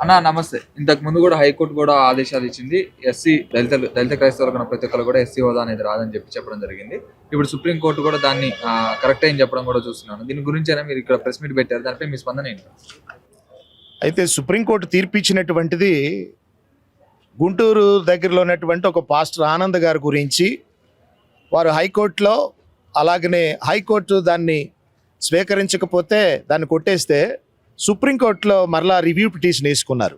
అన్న నమస్తే. ఇంతకు ముందు కూడా హైకోర్టు కూడా ఆదేశాలు ఇచ్చింది. దళిత క్రైస్తవులకు ఉన్న ప్రతి ఒక్కరు కూడా ఎస్సీ హోదా అనేది రాదని చెప్పడం జరిగింది. ఇప్పుడు సుప్రీం కోర్టు కూడా దాన్ని కరెక్ట్ అని చెప్పడం కూడా చూస్తున్నాను. దీని గురించి అయినా మీరు ఇక్కడ ప్రెస్ మీట్ పెట్టారు, దానిపై మీ స్పందన ఏంటి? అయితే సుప్రీంకోర్టు తీర్పు ఇచ్చినటువంటిది గుంటూరు దగ్గరలో ఉన్నటువంటి ఒక పాస్టర్ ఆనంద్ గారి గురించి వారు హైకోర్టులో, అలాగనే హైకోర్టు దాన్ని స్వీకరించకపోతే దాన్ని కొట్టేస్తే సుప్రీంకోర్టులో మరలా రివ్యూ పిటిషన్ వేసుకున్నారు.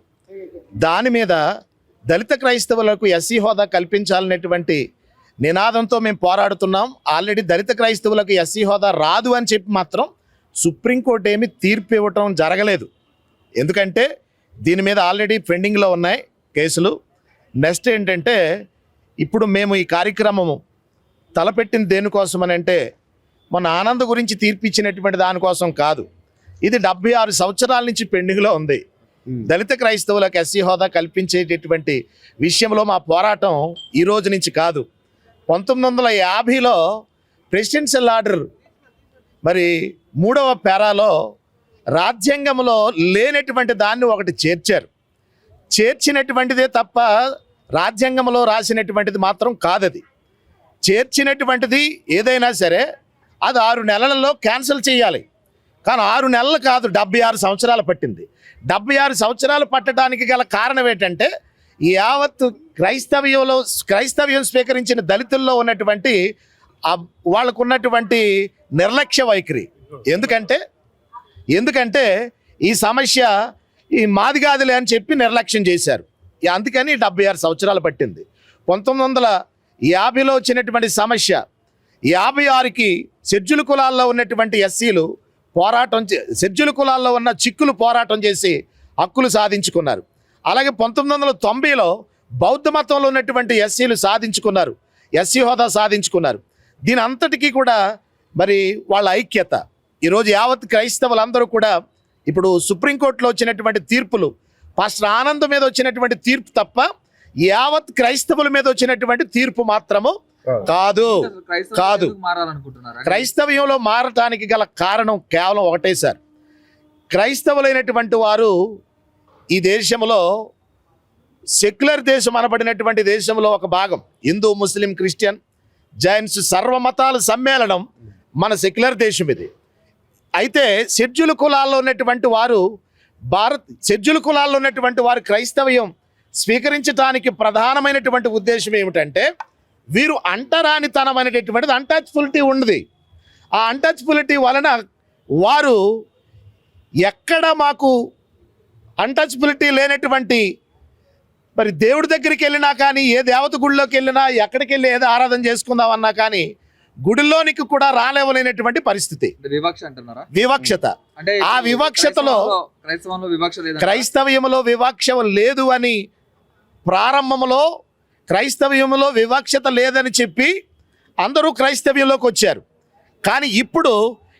దాని మీద దళిత క్రైస్తవులకు ఎస్సీ హోదా కల్పించాలనేటువంటి నినాదంతో మేము పోరాడుతున్నాం. ఆల్రెడీ దళిత క్రైస్తవులకు ఎస్సీ హోదా రాదు అని చెప్పి మాత్రం సుప్రీంకోర్టు ఏమి తీర్పు ఇవ్వటం జరగలేదు. ఎందుకంటే దీని మీద ఆల్రెడీ పెండింగ్లో ఉన్నాయి కేసులు. నెక్స్ట్ ఏంటంటే ఇప్పుడు మేము ఈ కార్యక్రమము తలపెట్టింది దేనికోసం అని అంటే మన ఆనంద్ గురించి తీర్పు ఇచ్చినటువంటి దానికోసం కాదు. ఇది 76 సంవత్సరాల నుంచి పెండింగ్లో ఉంది. దళిత క్రైస్తవులకు ఎస్సీ హోదా కల్పించేటటువంటి విషయంలో మా పోరాటం ఈ రోజు నుంచి కాదు. 1950లో ప్రెసిడెన్షియల్ ఆర్డర్ మరి 3వ పేరాలో రాజ్యాంగంలో లేనటువంటి దాన్ని ఒకటి చేర్చినటువంటిదే తప్ప రాజ్యాంగంలో రాసినటువంటిది మాత్రం కాదది. చేర్చినటువంటిది ఏదైనా సరే అది 6 నెలలలో క్యాన్సిల్ చేయాలి. కానీ 6 నెలలు కాదు, 76 సంవత్సరాలు పట్టింది. 76 సంవత్సరాలు పట్టడానికి గల కారణం ఏంటంటే యావత్ క్రైస్తవ్యం స్వీకరించిన దళితుల్లో ఉన్నటువంటి వాళ్ళకు ఉన్నటువంటి నిర్లక్ష్య వైఖరి. ఎందుకంటే ఈ సమస్య ఈ మాది కాదులే అని చెప్పి నిర్లక్ష్యం చేశారు. అందుకని 76 సంవత్సరాలు పట్టింది. 1950లో వచ్చినటువంటి సమస్య 56కి షెడ్యూల్ కులాల్లో ఉన్నటువంటి ఎస్సీలు షెడ్యూల్ కులాల్లో ఉన్న చిక్కులు పోరాటం చేసి హక్కులు సాధించుకున్నారు. అలాగే 1990లో బౌద్ధ మతంలో ఉన్నటువంటి ఎస్సీలు సాధించుకున్నారు, ఎస్సీ హోదా సాధించుకున్నారు. దీని అంతటికీ కూడా మరి వాళ్ళ ఐక్యత ఈరోజు యావత్ క్రైస్తవులందరూ కూడా ఇప్పుడు సుప్రీంకోర్టులో వచ్చినటువంటి తీర్పులు పాస్టర్ ఆనంద్ మీద వచ్చినటువంటి తీర్పు తప్ప యావత్ క్రైస్తవుల మీద వచ్చినటువంటి తీర్పు మాత్రము కాదు. క్రైస్తవ్యంలో మారటానికి గల కారణం కేవలం ఒకటే సార్. క్రైస్తవులైనటువంటి వారు ఈ దేశంలో సెక్యులర్ దేశం అనబడినటువంటి దేశంలో ఒక భాగం. హిందూ, ముస్లిం, క్రిస్టియన్, జైన్స్ సర్వమతాల సమ్మేళనం మన సెక్యులర్ దేశం ఇది. అయితే షెడ్యూల్ కులాల్లో ఉన్నటువంటి వారు క్రైస్తవ్యం స్వీకరించడానికి ప్రధానమైనటువంటి ఉద్దేశం ఏమిటంటే వీరు అంటరానితనం అనేటటువంటిది అన్టచబిలిటీ ఉన్నది. ఆ అన్టచబిలిటీ వలన వారు ఎక్కడ మాకు అన్టచబిలిటీ లేనటువంటి మరి దేవుడి దగ్గరికి వెళ్ళినా కానీ, ఏ దేవత గుడిలోకి వెళ్ళినా, ఎక్కడికి వెళ్ళి ఏదో ఆరాధన చేసుకుందామన్నా కానీ గుడిలోనికి కూడా రాలేవలేనటువంటి పరిస్థితి. వివక్షత. ఆ వివక్షతలో క్రైస్తవ్యంలో వివక్ష లేదు అని ప్రారంభంలో క్రైస్తవ్యంలో వివక్షత లేదని చెప్పి అందరూ క్రైస్తవ్యంలోకి వచ్చారు. కానీ ఇప్పుడు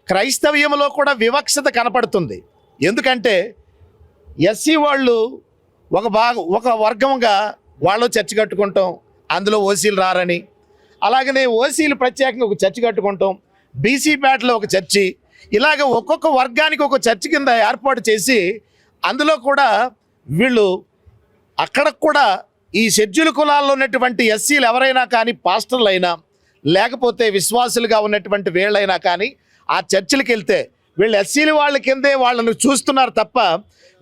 క్రైస్తవ్యంలో కూడా వివక్షత కనపడుతుంది. ఎందుకంటే ఎస్సీ వాళ్ళు ఒక వర్గంగా వాళ్ళు చర్చ కట్టుకుంటాం, అందులో ఓసీలు రారని. అలాగనే ఓసీలు ప్రత్యేకంగా ఒక చర్చ కట్టుకుంటాం, బీసీ పేటలో ఒక చర్చి, ఇలాగ ఒక్కొక్క వర్గానికి ఒక చర్చ్ కింద ఏర్పాటు చేసి అందులో కూడా వీళ్ళు అక్కడ కూడా ఈ షెడ్యూల్ కులాల్లో ఉన్నటువంటి ఎస్సీలు ఎవరైనా కానీ, పాస్టర్లు అయినా లేకపోతే విశ్వాసులుగా ఉన్నటువంటి వీళ్ళైనా కానీ ఆ చర్చిలకు వెళ్తే వీళ్ళు ఎస్సీలు వాళ్ళ కిందే వాళ్ళని చూస్తున్నారు తప్ప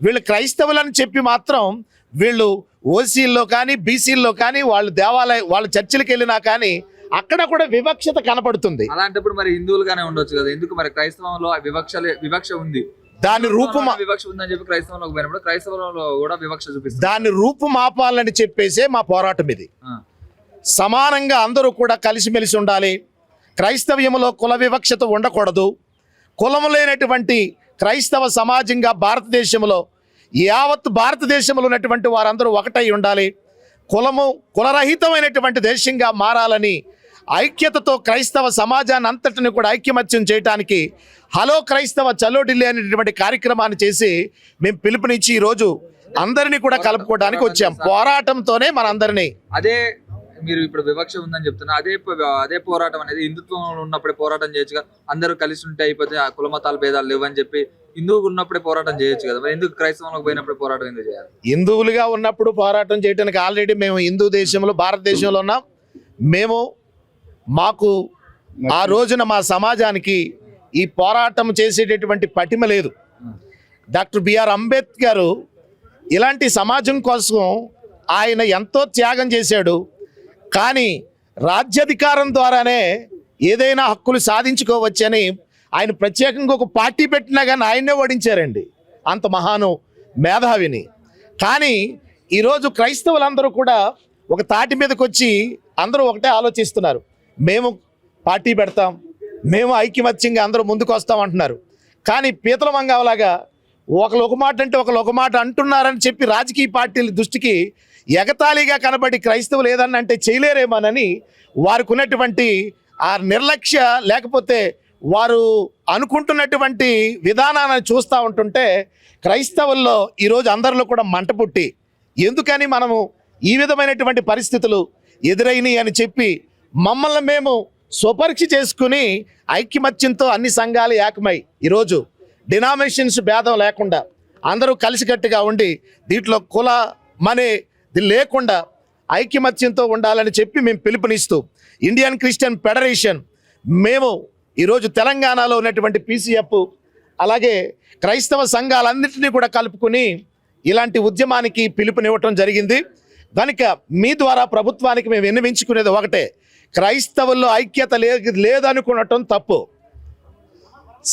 వీళ్ళు క్రైస్తవులని చెప్పి మాత్రం వీళ్ళు ఓసీల్లో కానీ బీసీల్లో కానీ వాళ్ళ చర్చిలకు వెళ్ళినా కానీ అక్కడ కూడా వివక్షత కనపడుతుంది. అలాంటప్పుడు మరి హిందువులుగానే ఉండొచ్చు కదా, ఎందుకు మరి క్రైస్తవంలో వివక్ష ఉంది? దాని వివక్ష ఉందని చెప్పి క్రైస్తవంలోకి పోయినప్పుడు క్రైస్తవంలో కూడా వివక్ష చూపిస్తుంది. దాన్ని రూపుమాపాలని చెప్పేసే మా పోరాటం ఇది. సమానంగా అందరూ కూడా కలిసిమెలిసి ఉండాలి. క్రైస్తవ్యంలో కుల వివక్షత ఉండకూడదు. కులము లేనటువంటి క్రైస్తవ సమాజంగా భారతదేశంలో యావత్ భారతదేశంలో ఉన్నటువంటి వారందరూ ఒకటై ఉండాలి. కులరహితమైనటువంటి దేశంగా మారాలని ఐక్యతతో క్రైస్తవ సమాజాన్ని అంతటిని కూడా ఐక్యమత్యం చేయడానికి హలో క్రైస్తవ చలో ఢిల్లీ అనేటువంటి కార్యక్రమాన్ని చేసి మేము పిలుపునిచ్చి ఈరోజు అందరినీ కూడా కలుపుకోవడానికి వచ్చాం. పోరాటంతోనే మనందరినీ అదే మీరు ఇప్పుడు వివక్ష ఉందని చెప్తున్నారు. అదే పోరాటం అనేది హిందుత్వంలో ఉన్నప్పుడే పోరాటం చేయొచ్చుగా. అందరూ కలిసి ఉంటే అయిపోతే ఆ కుల మతాల భేదాలు లేవని చెప్పి హిందువుకు ఉన్నప్పుడే పోరాటం చేయొచ్చు కదా. మరి ఎందుకు క్రైస్తవంలోకి పోయినప్పుడే పోరాటం ఎందుకు చేయాలి? హిందువులుగా ఉన్నప్పుడు పోరాటం చేయడానికి ఆల్రెడీ మేము హిందూ దేశంలో భారతదేశంలో ఉన్నాం. మాకు ఆ రోజున మా సమాజానికి ఈ పోరాటం చేసేటటువంటి పటిమ లేదు. డాక్టర్ బిఆర్ అంబేద్కర్ ఇలాంటి సమాజం కోసం ఆయన ఎంతో త్యాగం చేశాడు. కానీ రాజ్యాధికారం ద్వారానే ఏదైనా హక్కులు సాధించుకోవచ్చని ఆయన ప్రత్యేకంగా ఒక పార్టీ పెట్టినా కానీ ఆయన్నే ఓడించారండి, అంత మహాను మేధావిని. కానీ ఈరోజు క్రైస్తవులందరూ కూడా ఒక తాటి మీదకి వచ్చి అందరూ ఒకటే ఆలోచిస్తున్నారు. మేము పార్టీ పెడతాం, మేము ఐక్యమత్యంగా అందరూ ముందుకు వస్తాం అంటున్నారు. కానీ పీతల మంగావలాగా ఒకరు ఒక మాట అంటే ఒకరు ఒక మాట అంటున్నారని చెప్పి రాజకీయ పార్టీల దృష్టికి ఎగతాళిగా కనబడి క్రైస్తవులు ఏదన్నా అంటే చేయలేరేమోనని వారికి ఉన్నటువంటి ఆ నిర్లక్ష్య, లేకపోతే వారు అనుకుంటున్నటువంటి విధానాన్ని చూస్తూ ఉంటుంటే క్రైస్తవుల్లో ఈరోజు అందరిలో కూడా మంట పుట్టి, ఎందుకని మనము ఈ విధమైనటువంటి పరిస్థితులు ఎదురైనాయి అని చెప్పి మమ్మల్ని మేము స్వపరీక్ష చేసుకుని ఐక్యమత్యంతో అన్ని సంఘాలు ఏకమై ఈరోజు డినామినేషన్స్ భేదం లేకుండా అందరూ కలిసికట్టుగా ఉండి దీంట్లో కుల మనేది లేకుండా ఐక్యమత్యంతో ఉండాలని చెప్పి మేము పిలుపునిస్తూ ఇండియన్ క్రిస్టియన్ ఫెడరేషన్ మేము ఈరోజు తెలంగాణలో ఉన్నటువంటి PCF అలాగే క్రైస్తవ సంఘాలన్నింటినీ కూడా కలుపుకుని ఇలాంటి ఉద్యమానికి పిలుపునివ్వటం జరిగింది. కనుక మీ ద్వారా ప్రభుత్వానికి మేము విన్నవించుకునేది ఒకటే, క్రైస్తవుల్లో ఐక్యత లేదనుకునటం తప్పు.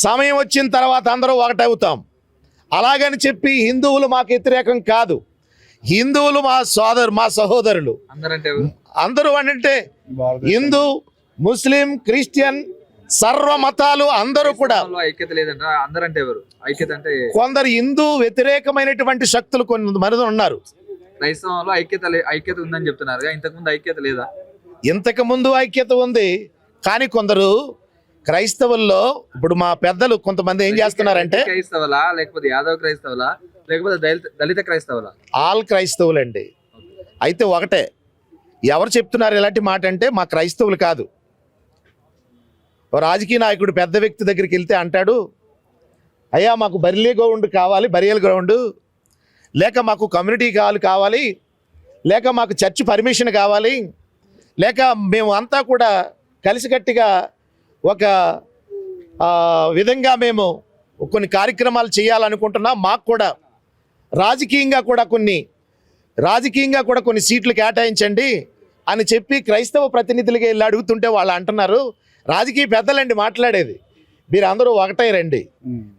సమయం వచ్చిన తర్వాత అందరూ ఒకటవుతాం. అలాగని చెప్పి హిందువులు మాకు వ్యతిరేకం కాదు. హిందువులు మా సహోదరులు. అందరూ అంటే హిందూ, ముస్లిం, క్రిస్టియన్ సర్వ మతాలు అందరూ కూడా ఐక్యత లేదంట. అందరంటే ఎవరు? ఐక్యత అంటే కొందరు హిందూ వ్యతిరేకమైనటువంటి శక్తులు కొంతమంది ఉన్నారు. క్రైస్తవంలో ఐక్యత ఉందని చెప్తున్నారు. ఇంతకుముందు ఐక్యత లేదా? ఇంతకు ముందు ఐక్యత ఉంది. కానీ కొందరు క్రైస్తవుల్లో ఇప్పుడు మా పెద్దలు కొంతమంది ఏం చేస్తున్నారంటే, క్రైస్తవులా లేకపోతే యాదవ్ క్రైస్తవులా లేకపోతే దళిత క్రైస్తవులా? ఆల్ క్రైస్తవులండి. అయితే ఒకటే, ఎవరు చెప్తున్నారు ఇలాంటి మాట అంటే మా క్రైస్తవులు కాదు. ఓ రాజకీయ నాయకుడు పెద్ద వ్యక్తి దగ్గరికి వెళ్తే అంటాడు, అయ్యా మాకు బరియల్ గ్రౌండ్, లేక మాకు కమ్యూనిటీ హాల్ కావాలి, లేక మాకు చర్చ్ పర్మిషన్ కావాలి, లేక మేము అంతా కూడా కలిసికట్టుగా ఒక విధంగా మేము కొన్ని కార్యక్రమాలు చేయాలనుకుంటున్నాం, మాకు కూడా రాజకీయంగా కూడా కొన్ని సీట్లు కేటాయించండి అని చెప్పి క్రైస్తవ ప్రతినిధులుగా వెళ్ళి అడుగుతుంటే వాళ్ళు అంటున్నారు, రాజకీయ పెద్దలండి మాట్లాడేది, మీరు అందరూ ఒకటే రండి,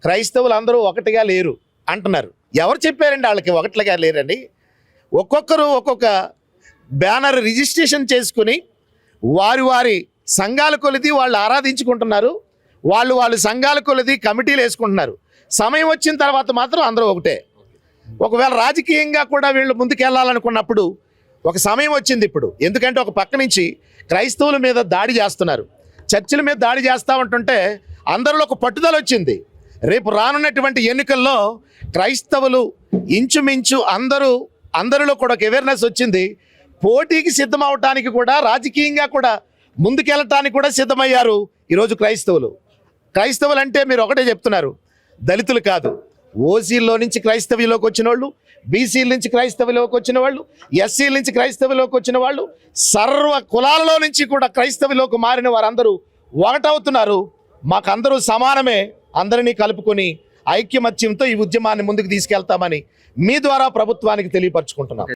క్రైస్తవులు అందరూ ఒకటిగా లేరు అంటున్నారు. ఎవరు చెప్పారండి వాళ్ళకి ఒకటిగా లేరండి? ఒక్కొక్కరు ఒక్కొక్క బ్యానర్ రిజిస్ట్రేషన్ చేసుకుని వారి సంఘాల కొలిది వాళ్ళు ఆరాధించుకుంటున్నారు. వాళ్ళు సంఘాల కొలిది కమిటీలు వేసుకుంటున్నారు. సమయం వచ్చిన తర్వాత మాత్రం అందరూ ఒకటే. ఒకవేళ రాజకీయంగా కూడా వీళ్ళు ముందుకెళ్ళాలనుకున్నప్పుడు ఒక సమయం వచ్చింది ఇప్పుడు. ఎందుకంటే ఒక పక్క నుంచి క్రైస్తవుల మీద దాడి చేస్తున్నారు, చర్చిల మీద దాడి చేస్తూ ఉంటుంటే అందరిలో ఒక పట్టుదల వచ్చింది. రేపు రానున్నటువంటి ఎన్నికల్లో క్రైస్తవులు ఇంచుమించు అందరిలో కూడా ఒక అవేర్నెస్ వచ్చింది. పోటీకి సిద్ధమవటానికి కూడా, రాజకీయంగా కూడా ముందుకెళ్ళటానికి కూడా సిద్ధమయ్యారు ఈరోజు క్రైస్తవులు అంటే మీరు ఒకటే చెప్తున్నారు, దళితులు కాదు, ఓసీల్లో నుంచి క్రైస్తవ్యంలోకి వచ్చిన వాళ్ళు, బీసీల నుంచి క్రైస్తవ్యంలోకి వచ్చిన వాళ్ళు, ఎస్సీల నుంచి క్రైస్తవ్యంలోకి వచ్చిన వాళ్ళు, సర్వ కులాలలో నుంచి కూడా క్రైస్తవ్యంలోకి మారిన వారందరూ ఒకటవుతున్నారు. మాకందరూ సమానమే, అందరినీ కలుపుకొని ఐక్యమత్యంతో ఈ ఉద్యమాన్ని ముందుకు తీసుకెళ్తామని మీ ద్వారా ప్రభుత్వానికి తెలియపరచుకుంటున్నాం.